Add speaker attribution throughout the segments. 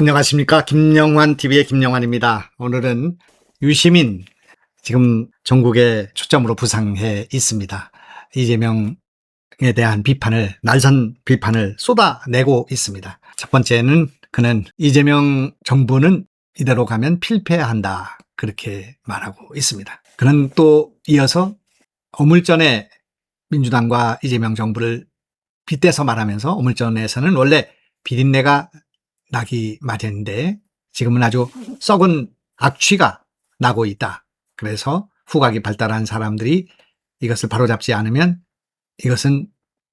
Speaker 1: 안녕하십니까. 김영환TV의 김영환입니다. 오늘은 유시민, 지금 전국에 초점으로 부상해 있습니다. 이재명에 대한 비판을, 날선 비판을 쏟아내고 있습니다. 첫 번째는 그는 이재명 정부는 이대로 가면 필패한다, 그렇게 말하고 있습니다. 그는 또 이어서 어물전에 민주당과 이재명 정부를 빗대서 말하면서 어물전에서는 원래 비린내가 나기 마련인데 지금은 아주 썩은 악취가 나고 있다. 그래서 후각이 발달한 사람들이 이것을 바로잡지 않으면 이것은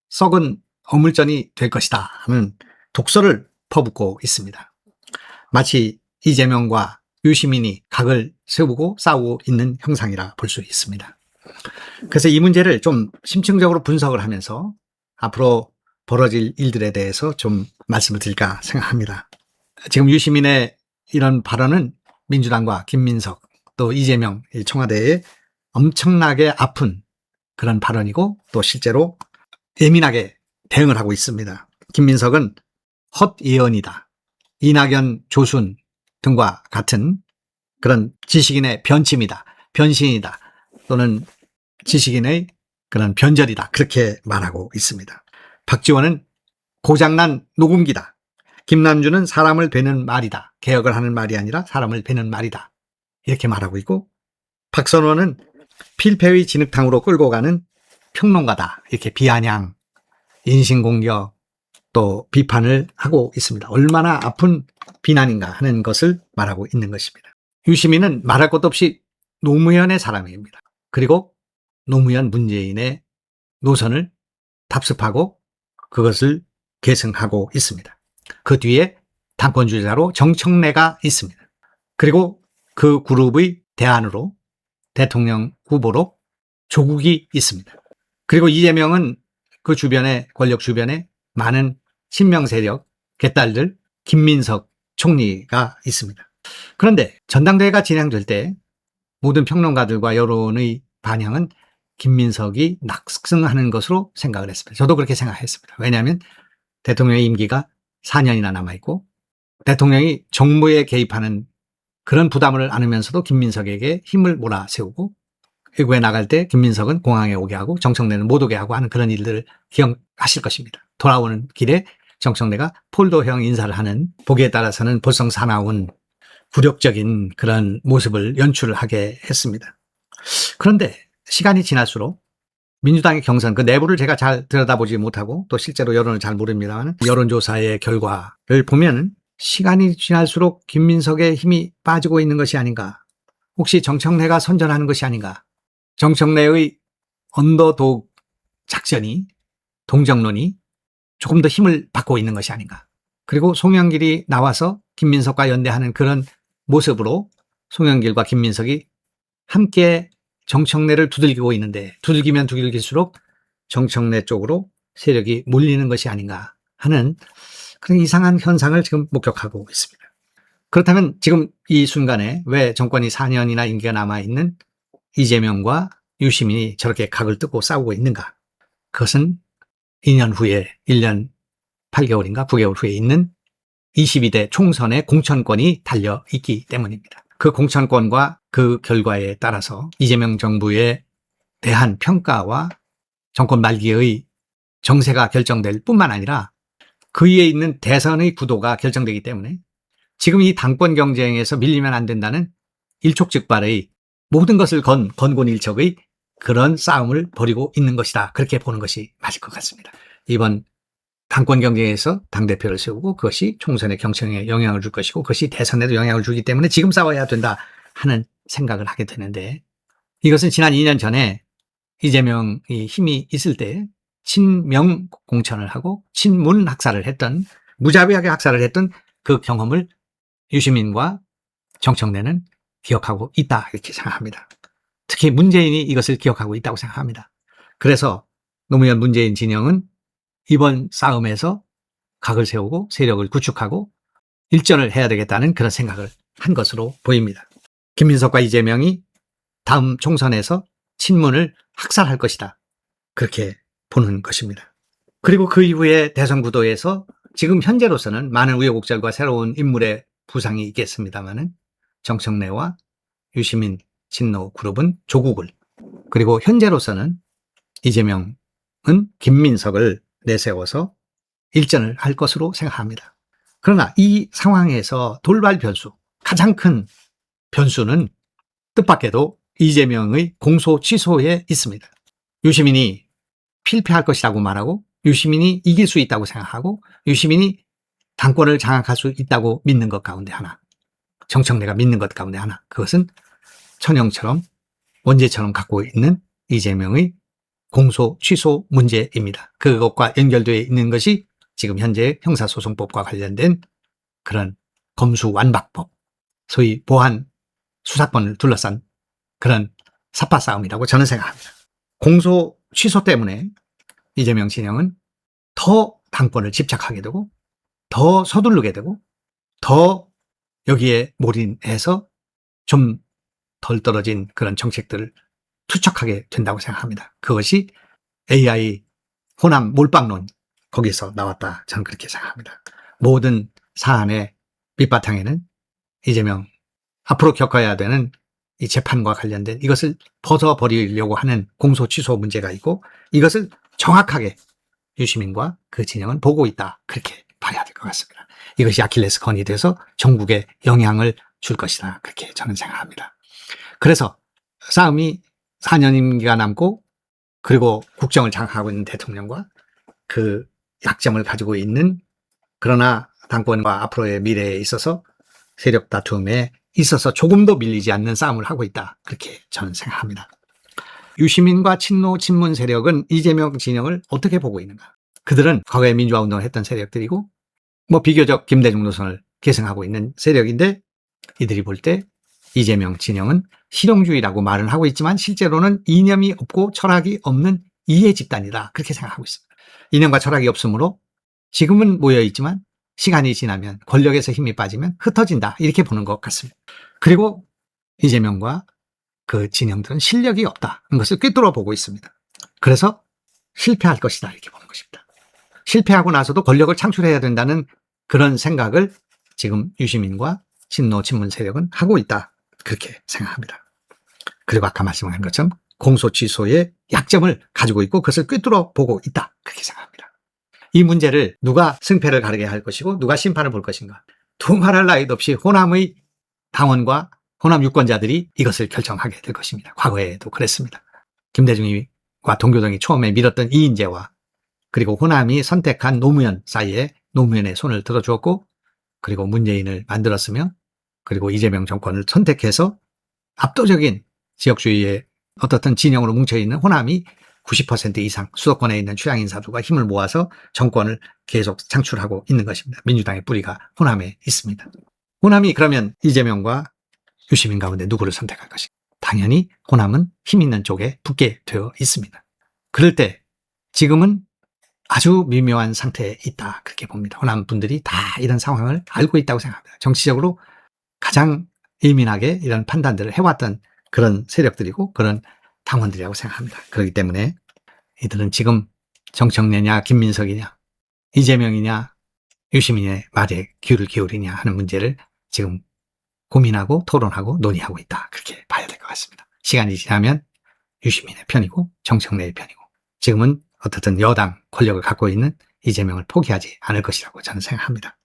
Speaker 1: 썩은 어물전이 될 것이다 하는 독설을 퍼붓고 있습니다. 마치 이재명과 유시민이 각을 세우고 싸우고 있는 형상이라 볼 수 있습니다. 그래서 이 문제를 좀 심층적으로 분석을 하면서 앞으로 벌어질 일들에 대해서 좀 말씀을 드릴까 생각합니다. 지금 유시민의 이런 발언은 민주당과 김민석 또 이재명 청와대에 엄청나게 아픈 그런 발언이고 또 실제로 예민하게 대응을 하고 있습니다. 김민석은 헛예언이다, 이낙연, 조순 등과 같은 그런 지식인의 변침이다, 변신이다, 또는 지식인의 그런 변절이다, 그렇게 말하고 있습니다. 박지원은 고장난 녹음기다, 김남주는 사람을 베는 말이다, 개혁을 하는 말이 아니라 사람을 베는 말이다, 이렇게 말하고 있고, 박선원은 필패의 진흙탕으로 끌고 가는 평론가다, 이렇게 비아냥, 인신공격, 또 비판을 하고 있습니다. 얼마나 아픈 비난인가 하는 것을 말하고 있는 것입니다. 유시민은 말할 것도 없이 노무현의 사람입니다. 그리고 노무현 문재인의 노선을 답습하고 그것을 계승하고 있습니다. 그 뒤에 당권주자로 정청래가 있습니다. 그리고 그 그룹의 대안으로 대통령 후보로 조국이 있습니다. 그리고 이재명은 그 주변에, 권력 주변에 많은 친명 세력, 개딸들, 김민석 총리가 있습니다. 그런데 전당대회가 진행될 때 모든 평론가들과 여론의 반향은 김민석이 낙승하는 것으로 생각을 했습니다. 저도 그렇게 생각했습니다. 왜냐하면 대통령의 임기가 4년이나 남아있고 대통령이 정무에 개입하는 그런 부담을 안으면서도 김민석에게 힘을 몰아세우고 외국에 나갈 때 김민석은 공항에 오게 하고 정청래는 못 오게 하고 하는 그런 일들을 기억하실 것입니다. 돌아오는 길에 정청래가 폴더형 인사를 하는, 보기에 따라서는 볼썽사나운 굴욕적인 그런 모습을 연출을 하게 했습니다. 그런데 시간이 지날수록 민주당의 경선, 그 내부를 제가 잘 들여다보지 못하고 또 실제로 여론을 잘 모릅니다만 여론조사의 결과를 보면 시간이 지날수록 김민석의 힘이 빠지고 있는 것이 아닌가, 혹시 정청래가 선전하는 것이 아닌가, 정청래의 언더독 작전이, 동정론이 조금 더 힘을 받고 있는 것이 아닌가. 그리고 송영길이 나와서 김민석과 연대하는 그런 모습으로 송영길과 김민석이 함께 정청래를 두들기고 있는데 두들기면 두들길수록 정청래 쪽으로 세력이 몰리는 것이 아닌가 하는 그런 이상한 현상을 지금 목격하고 있습니다. 그렇다면 지금 이 순간에 왜 정권이 4년이나 임기가 남아있는 이재명과 유시민이 저렇게 각을 뜨고 싸우고 있는가? 그것은 2년 후에, 1년 8개월인가 9개월 후에 있는 22대 총선의 공천권이 달려있기 때문입니다. 그 공천권과 그 결과에 따라서 이재명 정부에 대한 평가와 정권 말기의 정세가 결정될 뿐만 아니라 그 위에 있는 대선의 구도가 결정되기 때문에 지금 이 당권 경쟁에서 밀리면 안 된다는 일촉즉발의 모든 것을 건 건곤일척의 그런 싸움을 벌이고 있는 것이다, 그렇게 보는 것이 맞을 것 같습니다. 이번 당권 경쟁에서 당대표를 세우고 그것이 총선의 경청에 영향을 줄 것이고 그것이 대선에도 영향을 주기 때문에 지금 싸워야 된다 하는 생각을 하게 되는데, 이것은 지난 2년 전에 이재명이 힘이 있을 때 친명 공천을 하고 친문 학살을 했던, 무자비하게 학살을 했던 그 경험을 유시민과 정청래는 기억하고 있다, 이렇게 생각합니다. 특히 문재인이 이것을 기억하고 있다고 생각합니다. 그래서 노무현 문재인 진영은 이번 싸움에서 각을 세우고 세력을 구축하고 일전을 해야 되겠다는 그런 생각을 한 것으로 보입니다. 김민석과 이재명이 다음 총선에서 친문을 학살할 것이다, 그렇게 보는 것입니다. 그리고 그 이후에 대선 구도에서 지금 현재로서는 많은 우여곡절과 새로운 인물의 부상이 있겠습니다만은 정청래와 유시민 친노 그룹은 조국을, 그리고 현재로서는 이재명은 김민석을 내세워서 일전을 할 것으로 생각합니다. 그러나 이 상황에서 돌발 변수, 가장 큰 변수는 뜻밖에도 이재명의 공소 취소에 있습니다. 유시민이 필패할 것이라고 말하고, 유시민이 이길 수 있다고 생각하고, 유시민이 당권을 장악할 수 있다고 믿는 것 가운데 하나, 정청래가 믿는 것 가운데 하나, 그것은 천영처럼 원죄처럼 갖고 있는 이재명의 공소 취소 문제입니다. 그것과 연결되어 있는 것이 지금 현재 형사소송법과 관련된 그런 검수완박법, 소위 보안 수사권을 둘러싼 그런 삿바 싸움이라고 저는 생각합니다. 공소 취소 때문에 이재명 진영은 더 당권을 집착하게 되고, 더 서두르게 되고, 더 여기에 몰인해서 좀 덜 떨어진 그런 정책들을 투척하게 된다고 생각합니다. 그것이 AI 호남 몰빵론, 거기서 나왔다, 저는 그렇게 생각합니다. 모든 사안의 밑바탕에는 이재명 앞으로 겪어야 되는 이 재판과 관련된 이것을 벗어버리려고 하는 공소 취소 문제가 있고, 이것을 정확하게 유시민과 그 진영은 보고 있다, 그렇게 봐야 될 것 같습니다. 이것이 아킬레스건이 돼서 전국에 영향을 줄 것이다, 그렇게 저는 생각합니다. 그래서 싸움이 4년 임기가 남고, 그리고 국정을 장악하고 있는 대통령과 그 약점을 가지고 있는, 그러나 당권과 앞으로의 미래에 있어서 세력 다툼에 있어서 조금도 밀리지 않는 싸움을 하고 있다, 그렇게 저는 생각합니다. 유시민과 친노 친문 세력은 이재명 진영을 어떻게 보고 있는가? 그들은 과거에 민주화운동을 했던 세력들이고, 비교적 김대중 노선을 계승하고 있는 세력인데, 이들이 볼 때 이재명 진영은 실용주의라고 말은 하고 있지만 실제로는 이념이 없고 철학이 없는 이해 집단이다, 그렇게 생각하고 있습니다. 이념과 철학이 없으므로 지금은 모여있지만 시간이 지나면, 권력에서 힘이 빠지면 흩어진다, 이렇게 보는 것 같습니다. 그리고 이재명과 그 진영들은 실력이 없다는 것을 꿰뚫어 보고 있습니다. 그래서 실패할 것이다, 이렇게 보는 것입니다. 실패하고 나서도 권력을 창출해야 된다는 그런 생각을 지금 유시민과 친노 친문 세력은 하고 있다, 그렇게 생각합니다. 그리고 아까 말씀한 것처럼 공소 취소의 약점을 가지고 있고 그것을 꿰뚫어 보고 있다, 그렇게 생각합니다. 이 문제를 누가 승패를 가르게 할 것이고 누가 심판을 볼 것인가, 두말할 나위도 없이 호남의 당원과 호남 유권자들이 이것을 결정하게 될 것입니다. 과거에도 그랬습니다. 김대중과 동교동이 처음에 밀었던 이인재와 그리고 호남이 선택한 노무현 사이에 노무현의 손을 들어주었고, 그리고 문재인을 만들었으며, 그리고 이재명 정권을 선택해서 압도적인 지역주의의 어떻든 진영으로 뭉쳐있는 호남이 90% 이상 수도권에 있는 취향 인사들과 힘을 모아서 정권을 계속 창출하고 있는 것입니다. 민주당의 뿌리가 호남에 있습니다. 호남이 그러면 이재명과 유시민 가운데 누구를 선택할 것인가? 당연히 호남은 힘 있는 쪽에 붙게 되어 있습니다. 그럴 때 지금은 아주 미묘한 상태에 있다, 그렇게 봅니다. 호남 분들이 다 이런 상황을 알고 있다고 생각합니다. 정치적으로 가장 예민하게 이런 판단들을 해왔던 그런 세력들이고 그런 당원들이라고 생각합니다. 그렇기 때문에 이들은 지금 정청래냐 김민석이냐 이재명이냐 유시민의 말에 귀를 기울이냐 하는 문제를 지금 고민하고 토론하고 논의하고 있다, 그렇게 봐야 될 것 같습니다. 시간이 지나면 유시민의 편이고 정청래의 편이고, 지금은 어떻든 여당 권력을 갖고 있는 이재명을 포기하지 않을 것이라고 저는 생각합니다.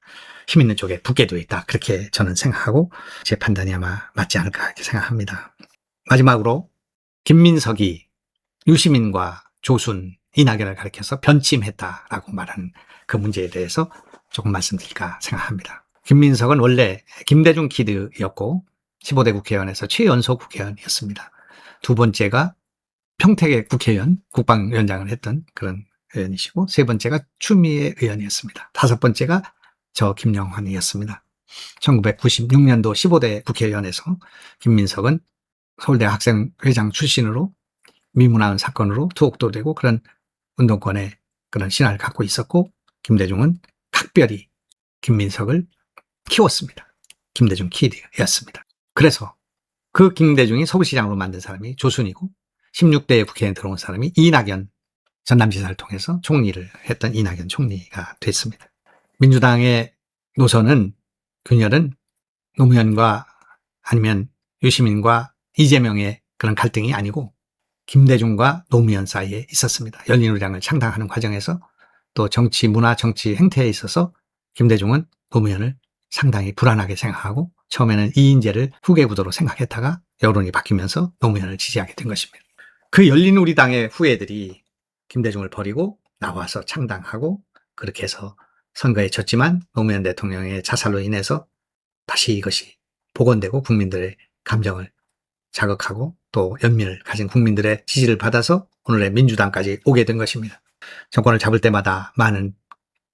Speaker 1: 힘 있는 쪽에 붙게 되어 있다, 그렇게 저는 생각하고 제 판단이 아마 맞지 않을까 이렇게 생각합니다. 마지막으로 김민석이 유시민과 조순, 이낙연을 가리켜서 변침했다라고 말하는 그 문제에 대해서 조금 말씀드릴까 생각합니다. 김민석은 원래 김대중 키드였고 15대 국회의원에서 최연소 국회의원이었습니다. 두 번째가 평택의 국회의원, 국방위원장을 했던 그런 의원이시고, 세 번째가 추미애 의원이었습니다. 다섯 번째가 저 김영환이었습니다. 1996년도 15대 국회의원에서 김민석은 서울대 학생회장 출신으로 미문화운 사건으로 투옥도 되고 그런 운동권의 그런 신화를 갖고 있었고, 김대중은 각별히 김민석을 키웠습니다. 김대중 키드였습니다. 그래서 그 김대중이 서울시장으로 만든 사람이 조순이고, 16대 국회에 들어온 사람이 이낙연, 전남지사를 통해서 총리를 했던 이낙연 총리가 됐습니다. 민주당의 노선은, 균열은 노무현과 아니면 유시민과 이재명의 그런 갈등이 아니고 김대중과 노무현 사이에 있었습니다. 열린우리당을 창당하는 과정에서 또 정치, 문화, 정치 행태에 있어서 김대중은 노무현을 상당히 불안하게 생각하고 처음에는 이인재를 후계 구도로 생각했다가 여론이 바뀌면서 노무현을 지지하게 된 것입니다. 그 열린우리당의 후예들이 김대중을 버리고 나와서 창당하고 그렇게 해서 선거에 졌지만 노무현 대통령의 자살로 인해서 다시 이것이 복원되고 국민들의 감정을 자극하고 또 연민을 가진 국민들의 지지를 받아서 오늘의 민주당까지 오게 된 것입니다. 정권을 잡을 때마다 많은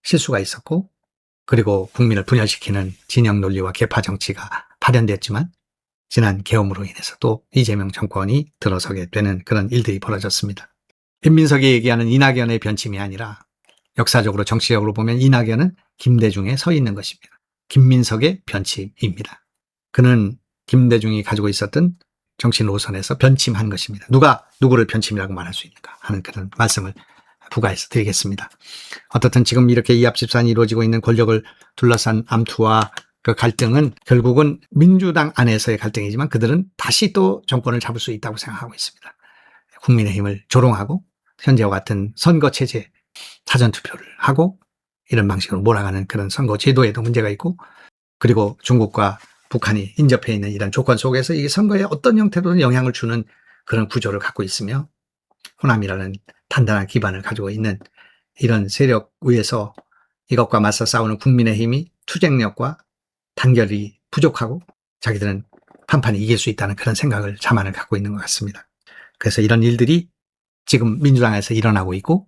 Speaker 1: 실수가 있었고 그리고 국민을 분열시키는 진영 논리와 계파 정치가 발현됐지만 지난 계엄으로 인해서 또 이재명 정권이 들어서게 되는 그런 일들이 벌어졌습니다. 김민석이 얘기하는 이낙연의 변침이 아니라 역사적으로 정치적으로 보면 이낙연은 김대중에 서 있는 것입니다. 김민석의 변침입니다. 그는 김대중이 가지고 있었던 정치 노선에서 변침한 것입니다. 누가 누구를 변침이라고 말할 수 있는가 하는 그런 말씀을 부가해서 드리겠습니다. 어떻든 지금 이렇게 이합집산이 이루어지고 있는 권력을 둘러싼 암투와 그 갈등은 결국은 민주당 안에서의 갈등이지만 그들은 다시 또 정권을 잡을 수 있다고 생각하고 있습니다. 국민의힘을 조롱하고 현재와 같은 선거체제, 사전투표를 하고 이런 방식으로 몰아가는 그런 선거 제도에도 문제가 있고 그리고 중국과 북한이 인접해 있는 이런 조건 속에서 이게 선거에 어떤 형태로든 영향을 주는 그런 구조를 갖고 있으며 호남이라는 단단한 기반을 가지고 있는 이런 세력 위에서 이것과 맞서 싸우는 국민의힘이 투쟁력과 단결이 부족하고 자기들은 판판이 이길 수 있다는 그런 생각을 자만을 갖고 있는 것 같습니다. 그래서 이런 일들이 지금 민주당에서 일어나고 있고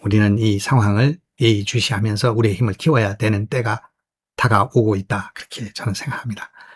Speaker 1: 우리는 이 상황을 예의주시하면서 우리의 힘을 키워야 되는 때가 다가오고 있다. 그렇게 저는 생각합니다.